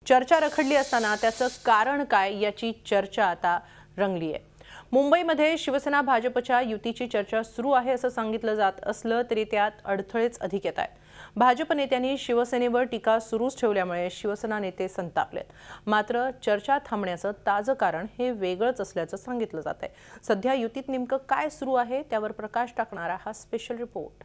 चर्चा रखडली असताना त्याचं कारण काय याची चर्चा आता रंगली आहे। मुंबईमध्ये शिवसेना भाजपच्या युतीची चर्चा सुरू आहे असं सांगितलं जात असलं तरी त्यात अडथळेच अधिक येत आहेत। भाजप नेत्यांनी शिवसेनेवर टीका सुरूच ठेवल्यामुळे शिवसेना नेते संतापलेत। मात्र चर्चा थांबण्याचं ताजं कारण हे वेगळंच असल्याचं सांगितलं जात आहे। सध्या युतीत नेमकं काय सुरू आहे त्यावर प्रकाश टाकणारा हा स्पेशल रिपोर्ट।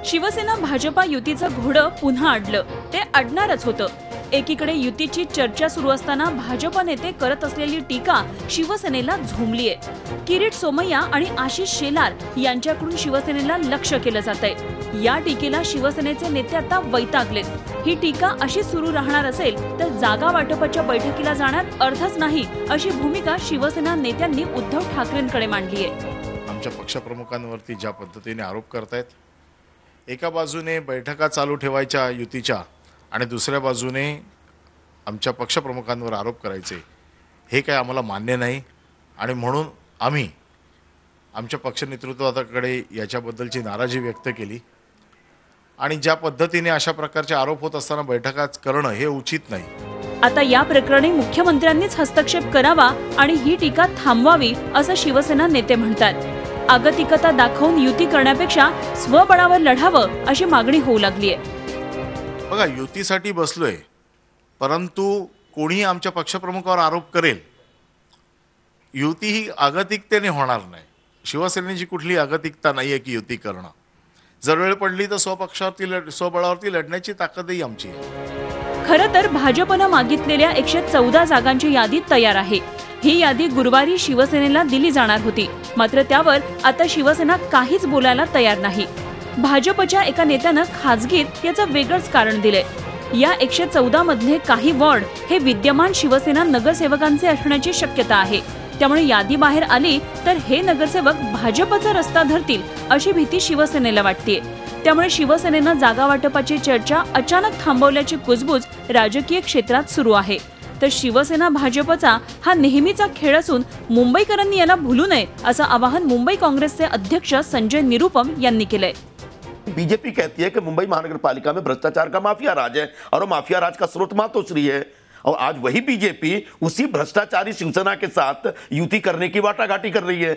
शिवसेना भाजपा युतीचं घोडं पुन्हा अडलं। ते अडणारच होतं। एकीकडे युतीची चर्चा सुरू असताना भाजप नेते करत असलेली टीका शिवसेनेला झोंबलीये। किरीट सोमय्या आणि आशिष शेलार यांच्याकडून शिवसेनेला लक्ष्य केलं जातंय। या टीकेला शिवसेनेचे नेते आता वैतागलेत। ही टीका अशी सुरू राहणार असेल तर जागा वाटपाच्या बैठकीला जाण्यात अर्थच नाही, अशी भूमिका शिवसेना नेत्यांनी उद्धव ठाकरेंकडे मांडली आहे। आमच्या पक्षप्रमुखांवरती ज्या पद्धतीने आरोप करतायत, एका बाजूने बैठका चालू ठेवायच्या युतीच्या आणि दुसऱ्या बाजूने आमच्या पक्षप्रमुखांवर आरोप करायचे, हे काय आम्हाला मान्य नाही। आणि म्हणून आम्ही आमच्या पक्ष नेतृत्वाकडे याच्याबद्दलची नाराजी व्यक्त केली आणि ज्या पद्धतीने अशा प्रकारचे आरोप होत असताना बैठका करणं हे उचित नाही। आता या प्रकरणी मुख्यमंत्र्यांनीच हस्तक्षेप करावा आणि ही टीका थांबवावी असं शिवसेना नेते म्हणतात। आगतिकता दाखवून युती करण्यापेक्षा स्वबळावर लढावं अशी मागणी होऊ लागली आहे। बघा, युतीसाठी बसलोय, परंतु कोणी आमच्या पक्षप्रमुखावर आरोप करेल, युती ही आगतिकतेने होणार नाही। शिवसेनेची कुठली आगतिकता नाहीये की युती करणं। जर वेळ पडली तर स्वबळावरती लढण्याची ताकदही आमची आहे। खरं तर भाजपनं मागितलेल्या 114 जागांची यादी तयार आहे। ही यादी गुरुवारी शिवसेनेला दिली जाणार होती, मात्र त्यावर आता शिवसेना काहीच बोलायला तयार नाही। भाजपच्या एका नेत्यानं खासगीत याचं वेगळंच कारण दिलंय। या 114 मधले काही वॉर्ड हे विद्यमान शिवसेना नगरसेवकांचे असण्याची शक्यता आहे। त्यामुळे यादी बाहेर आली तर हे नगरसेवक भाजपचा रस्ता धरतील अशी भीती शिवसेनेला वाटतेय। त्यामुळे शिवसेनेनं जागा वाटपाची चर्चा अचानक थांबवल्याची कुजबूज राजकीय क्षेत्रात सुरू आहे। तर शिवसेना भाजपचा हा नेहमीचा खेळ असून मुंबईकरांनी याला भूलू नये असं आवाहन मुंबई काँग्रेसचे अध्यक्ष संजय निरुपम यांनी केलंय। बीजेपी कहती है कि मुंबई महानगर पालिका में भ्रष्टाचार का माफिया राज है और माफिया राज का स्रोत मातोश्री है, और आज वही बीजेपी उसी भ्रष्टाचारी शिवसेना के साथ युति करने की वाटाघाटी कर रही है।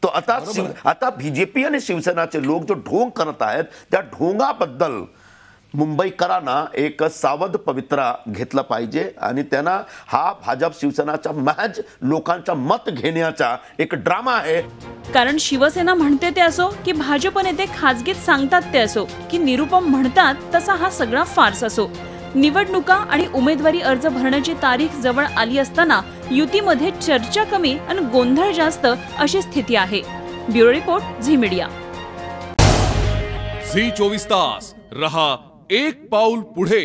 तो आता बीजेपी आणि शिवसेनाचे लोक जो ढोंग करत आहेत त्या ढोंगाबद्दल मुंबईकरांना एक सावध पवित्रा घेतला पाहिजे आणि त्यांना हा भाजप शिवसेनाच्या महज लोकांचा मत घेण्याचा एक ड्रामा आहे। कारण शिवसेना म्हणते ते असो की भाजप नेते खासगीत सांगतात ते असो की निरुपम म्हणतात तसा हा सगळा फार्स असो, निवडणुका आणि उमेदवारी अर्ज भरण्याची तारीख जवळ आली असताना युतीमध्ये चर्चा कमी आणि गोंधळ जास्त अशी स्थिती आहे। Bureau report, Zee media. Zee 24 तास रहा एक पाऊल पुढे।